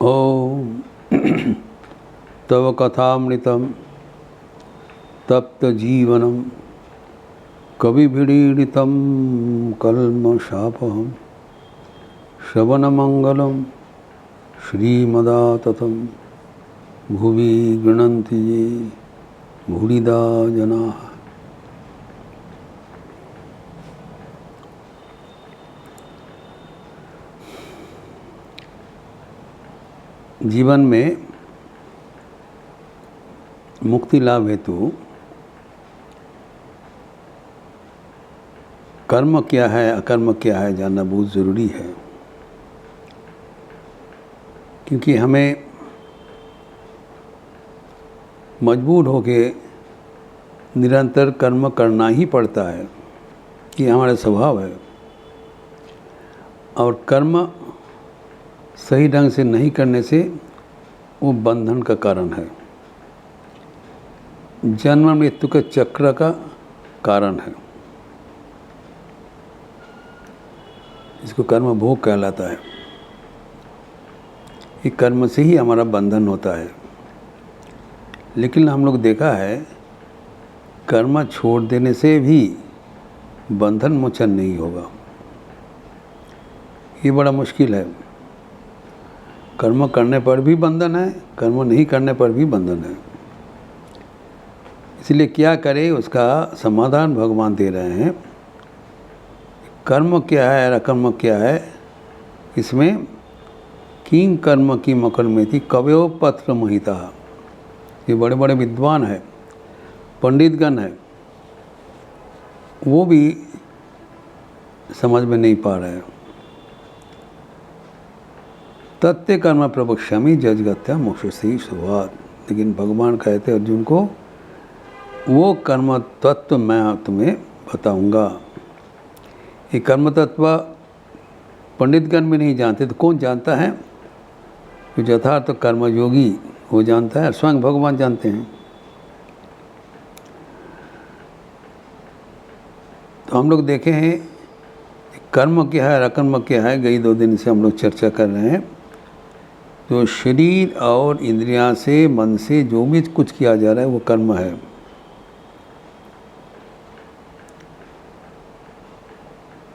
ओम तव कथामृतम तप्तजीवनम कविभिरीडितं कल्मषापहं श्रवणमंगलं श्रीमदाततं भुवि गृह्णन्ति ये भूरिदा जनाः। जीवन में मुक्ति लाभ हेतु कर्म क्या है अकर्म क्या है जानना बहुत ज़रूरी है, क्योंकि हमें मजबूर होके निरंतर कर्म करना ही पड़ता है, ये हमारा स्वभाव है। और कर्म सही ढंग से नहीं करने से वो बंधन का कारण है, जन्म मृत्यु के चक्र का कारण है। इसको कर्म भोग कहलाता है। ये कर्म से ही हमारा बंधन होता है। लेकिन हम लोग देखा है कर्म छोड़ देने से भी बंधन मोचन नहीं होगा। ये बड़ा मुश्किल है। कर्म करने पर भी बंधन है, कर्म नहीं करने पर भी बंधन है। इसलिए क्या करें उसका समाधान भगवान दे रहे हैं। कर्म क्या है और अकर्म क्या है, इसमें किंग कर्म की मकर में थी कवयो पत्र मोहिता। ये बड़े बड़े विद्वान है, पंडितगण है, वो भी समझ में नहीं पा रहे हैं। तत्व कर्म प्रवक्ष्यामि जजगत्या मोक्ष से शुरुआत। लेकिन भगवान कहते अर्जुन को वो कर्म तत्व मैं तुम्हें बताऊंगा। ये कर्म तत्व पंडितगण भी नहीं जानते तो कौन जानता है? तो यथार्थ कर्मयोगी वो जानता है, स्वयं भगवान जानते हैं। तो हम लोग देखे हैं कर्म क्या है और अकर्म क्या है। गई 2 दिन से हम लोग चर्चा कर रहे हैं। जो शरीर और इंद्रियां से मन से जो भी कुछ किया जा रहा है वो कर्म है।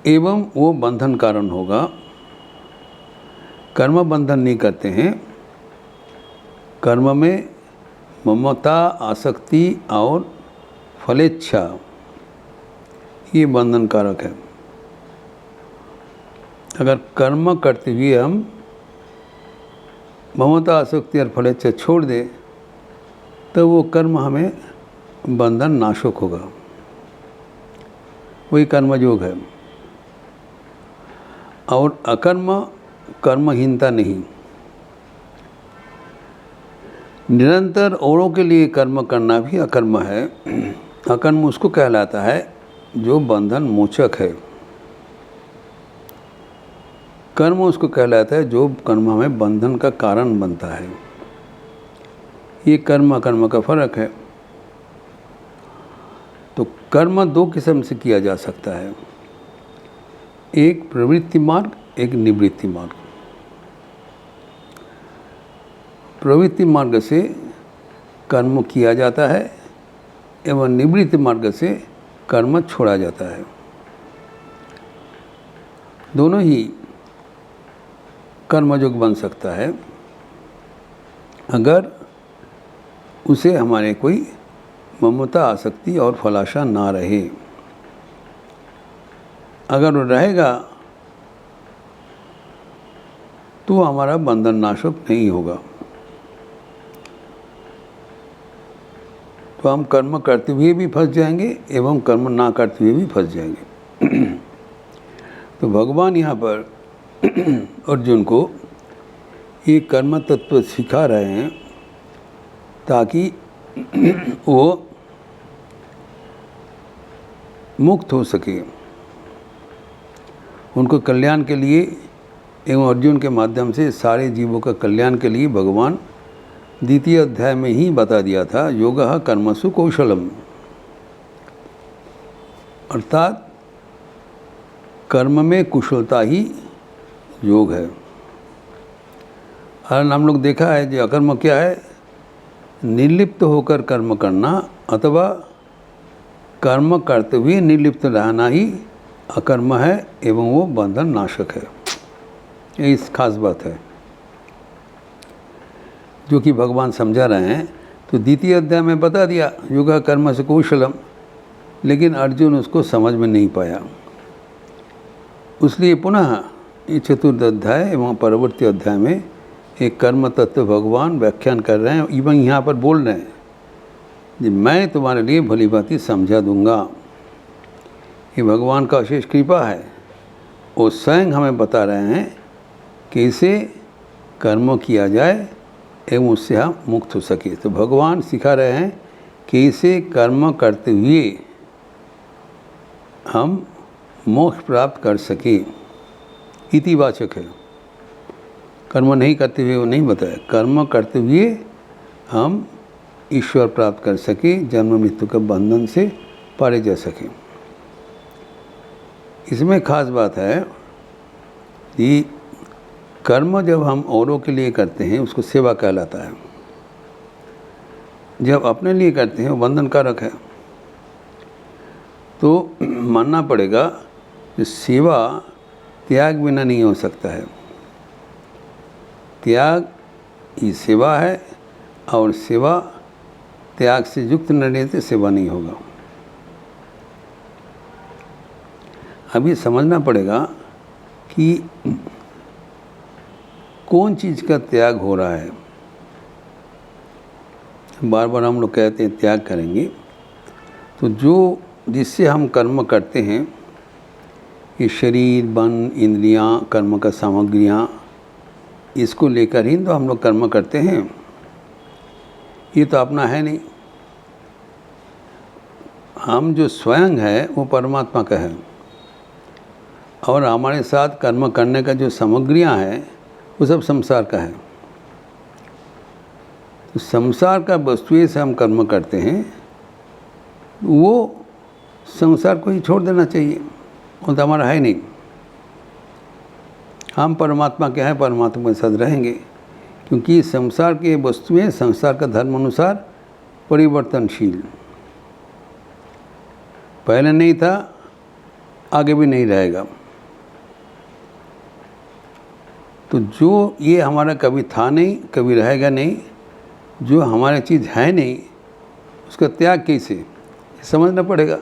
एवं वो बंधन कारण होगा। कर्म बंधन नहीं करते हैं। कर्म में ममता, आसक्ति और फलेच्छा ये बंधन कारक है। अगर कर्म करते हुए हम ममता, आसक्ति और फलेच्छा छोड़ दे तो वो कर्म हमें बंधन नाशक होगा। वही कर्मयोग है। और अकर्म कर्महीनता नहीं। निरंतर औरों के लिए कर्म करना भी अकर्म है। अकर्म उसको कहलाता है जो बंधन मोचक है। कर्म उसको कहलाता है जो कर्म में बंधन का कारण बनता है। ये कर्म अकर्म का फर्क है। तो कर्म 2 किस्म से किया जा सकता है, एक प्रवृत्ति मार्ग, एक निवृत्ति मार्ग। प्रवृत्ति मार्ग से कर्म किया जाता है एवं निवृत्ति मार्ग से कर्म छोड़ा जाता है। दोनों ही कर्मयोग बन सकता है अगर उसे हमारे कोई ममता, आसक्ति और फलाशा ना रहे। अगर वो रहेगा तो हमारा बंधन नाशक नहीं होगा। तो हम कर्म करते हुए भी फंस जाएंगे एवं कर्म ना करते हुए भी फंस जाएंगे। तो भगवान यहाँ पर अर्जुन को ये कर्म तत्व सिखा रहे हैं ताकि वो मुक्त हो सके। उनको कल्याण के लिए एवं अर्जुन के माध्यम से सारे जीवों का कल्याण के लिए भगवान 2 अध्याय में ही बता दिया था योगः कर्मसु कौशलम। अर्थात कर्म में कुशलता ही योग है। और हम लोग देखा है जो अकर्म क्या है, निर्लिप्त होकर कर्म करना अथवा कर्म करते हुए निर्लिप्त रहना ही अकर्म है एवं वो बंधन नाशक है। ये इस खास बात है जो कि भगवान समझा रहे हैं। तो द्वितीय अध्याय में बता दिया योग कर्म से कौशलम, लेकिन अर्जुन उसको समझ में नहीं पाया। इसलिए पुनः ये चतुर्थ अध्याय एवं परवर्ती अध्याय में एक कर्म तत्व भगवान व्याख्यान कर रहे हैं। इवन यहाँ पर बोल रहे हैं कि मैं तुम्हारे लिए भली भांति समझा दूंगा। ये भगवान का अशेष कृपा है। वो स्वयं हमें बता रहे हैं कि इसे कर्म किया जाए एवं उससे हम मुक्त हो सके। तो भगवान सिखा रहे हैं कि इसे कर्म करते हुए हम मोक्ष प्राप्त कर सके। इतिवाचक है, कर्म नहीं करते हुए वो नहीं बताया। कर्म करते हुए हम ईश्वर प्राप्त कर सके, जन्म मृत्यु के बंधन से पारे जा सके। इसमें खास बात है कि कर्म जब हम औरों के लिए करते हैं उसको सेवा कहलाता है, जब अपने लिए करते हैं वो बंधन कारक है। तो मानना पड़ेगा कि सेवा त्याग बिना नहीं हो सकता है। त्याग ही सेवा है और सेवा त्याग से युक्त न रहने से सेवा नहीं होगा। अभी समझना पड़ेगा कि कौन चीज़ का त्याग हो रहा है। बार बार हम लोग कहते हैं त्याग करेंगे, तो जो जिससे हम कर्म करते हैं, ये शरीर, मन, इंद्रियां, कर्म का सामग्रियां, इसको लेकर ही तो हम लोग कर्म करते हैं। ये तो अपना है नहीं। हम जो स्वयं है वो परमात्मा का है और हमारे साथ कर्म करने का जो सामग्रियां हैं वो सब संसार का है। तो संसार का वस्तुएं से हम कर्म करते हैं, वो संसार को ही छोड़ देना चाहिए। वो तो हमारा है नहीं। हम परमात्मा के हैं, परमात्मा के साथ रहेंगे, क्योंकि संसार के वस्तुएं संसार का धर्म अनुसार परिवर्तनशील, पहले नहीं था, आगे भी नहीं रहेगा। तो जो ये हमारा कभी था नहीं, कभी रहेगा नहीं, जो हमारी चीज़ है नहीं, उसका त्याग कैसे, समझना पड़ेगा।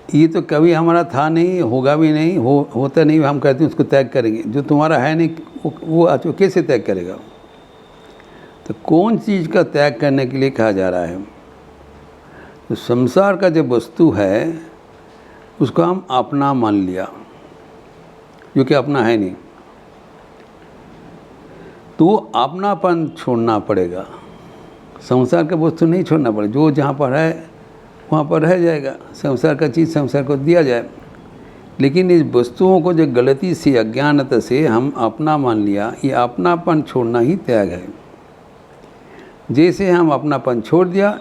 ये तो कभी हमारा था नहीं, होगा भी नहीं, होता नहीं, हम कहते हैं उसको त्याग करेंगे। जो तुम्हारा है नहीं वो आज कैसे त्याग करेगा। तो कौन चीज़ का त्याग करने के लिए कहा जा रहा है। तो संसार का जो वस्तु है उसको हम अपना मान लिया, जो कि अपना है नहीं। तो अपनापन छोड़ना पड़ेगा। संसार का वस्तु नहीं छोड़ना पड़ेगा। जो जहाँ पर है वहाँ पर रह जाएगा। संसार का चीज़ संसार को दिया जाए। लेकिन इस वस्तुओं को जो गलती से, अज्ञानता से हम अपना मान लिया, ये अपनापन छोड़ना ही त्याग है। जैसे हम अपनापन छोड़ दिया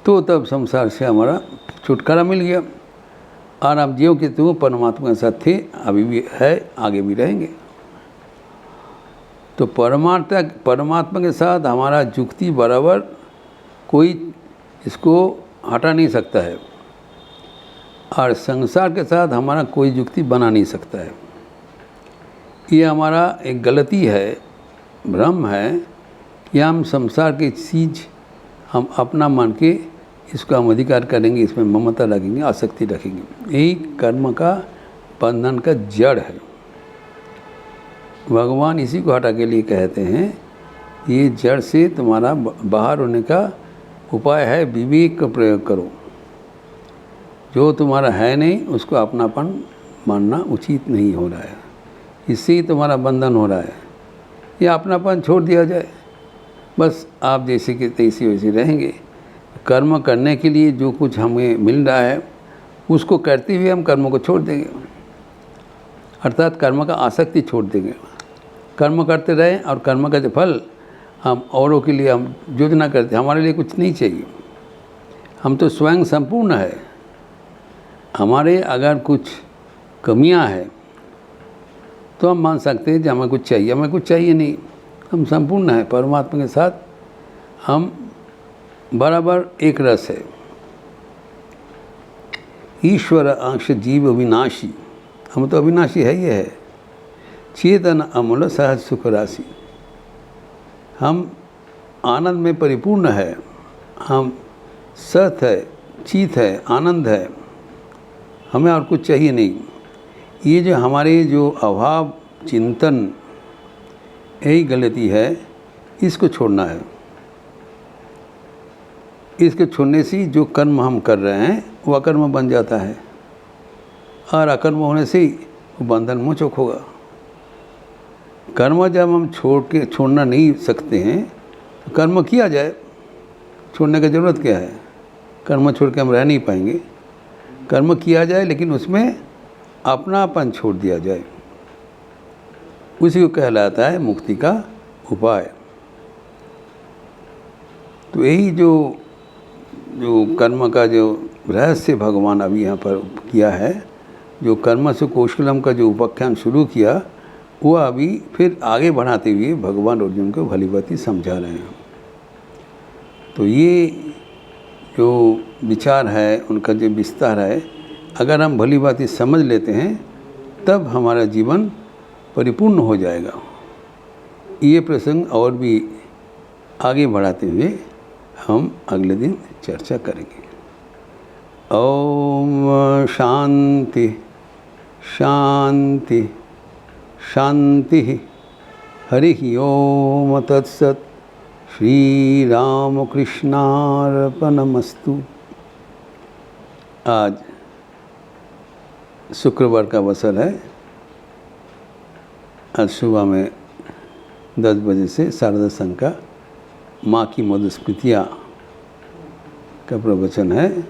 तो तब संसार से हमारा छुटकारा मिल गया और आप ज्यों के त्यों परमात्मा के साथ थे, अभी भी है, आगे भी रहेंगे। तो परमात्मा के साथ हमारा जुक्ति बराबर कोई इसको हटा नहीं सकता है और संसार के साथ हमारा कोई जुक्ति बना नहीं सकता है। ये हमारा एक गलती है, भ्रम है कि हम संसार की चीज़ हम अपना मान के इसको हम अधिकार करेंगे, इसमें ममता रखेंगे, आसक्ति रखेंगे। यही कर्म का बंधन का जड़ है। भगवान इसी को हटा के लिए कहते हैं, ये जड़ से तुम्हारा बाहर होने का उपाय है, विवेक का प्रयोग करो। जो तुम्हारा है नहीं उसको अपनापन मानना उचित नहीं हो रहा है, इससे ही तुम्हारा बंधन हो रहा है। ये अपनापन छोड़ दिया जाए, बस आप जैसे कि तैसे वैसे रहेंगे। कर्म करने के लिए जो कुछ हमें मिल रहा है उसको करते हुए हम कर्म को छोड़ देंगे, अर्थात कर्म का आसक्ति छोड़ देंगे। कर्म करते रहें और कर्म का जो फल हम औरों के लिए हम योजना करते, हमारे लिए कुछ नहीं चाहिए। हम तो स्वयं संपूर्ण है। हमारे अगर कुछ कमियां हैं तो हम मान सकते हैं कि हमें कुछ चाहिए, हमें कुछ चाहिए नहीं, हम संपूर्ण हैं परमात्मा के साथ, हम बराबर एक रस है। ईश्वर अंश जीव अविनाशी, हम तो अविनाशी है ही है। चेतन अमूल सहज सुख राशि, हम आनंद में परिपूर्ण है, हम सत है, चित है, आनंद है, हमें और कुछ चाहिए नहीं। ये जो हमारे जो अभाव चिंतन, यही गलती है, इसको छोड़ना है। इसको छोड़ने से जो कर्म हम कर रहे हैं वो अकर्म बन जाता है, और अकर्म होने से वो बंधन मोचक होगा। कर्म जब हम छोड़ना नहीं सकते हैं तो कर्म किया जाए, छोड़ने की ज़रूरत क्या है? कर्म छोड़ के हम रह नहीं पाएंगे। कर्म किया जाए लेकिन उसमें अपनापन छोड़ दिया जाए, उसी को कहलाता है मुक्ति का उपाय। तो यही जो कर्म का जो रहस्य भगवान अभी यहाँ पर किया है, जो कर्म से कौशलम का जो उपाख्यान शुरू किया, वो अभी फिर आगे बढ़ाते हुए भगवान अर्जुन को भली भांति समझा रहे हैं। तो ये जो विचार है, उनका जो विस्तार है, अगर हम भली भांति समझ लेते हैं तब हमारा जीवन परिपूर्ण हो जाएगा। ये प्रसंग और भी आगे बढ़ाते हुए हम अगले दिन चर्चा करेंगे। ओम शांति शांति शांति। हरि ओम तत्सत। श्री राम कृष्णार्पणमस्तु। आज शुक्रवार का अवसर है। आज सुबह में 10 बजे से शारदा संघ का माँ की मधुस्मृतियाँ का प्रवचन है,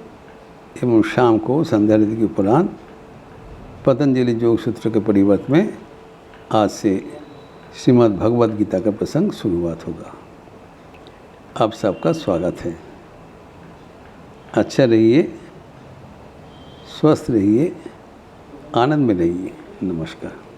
एवं शाम को संध्या ऋतु के उपरांत पतंजलि योग सूत्र के परिवर्त में आज से श्रीमद् भगवद गीता का प्रसंग शुरुआत होगा। आप सबका स्वागत है। अच्छा रहिए, स्वस्थ रहिए, आनंद में रहिए। नमस्कार।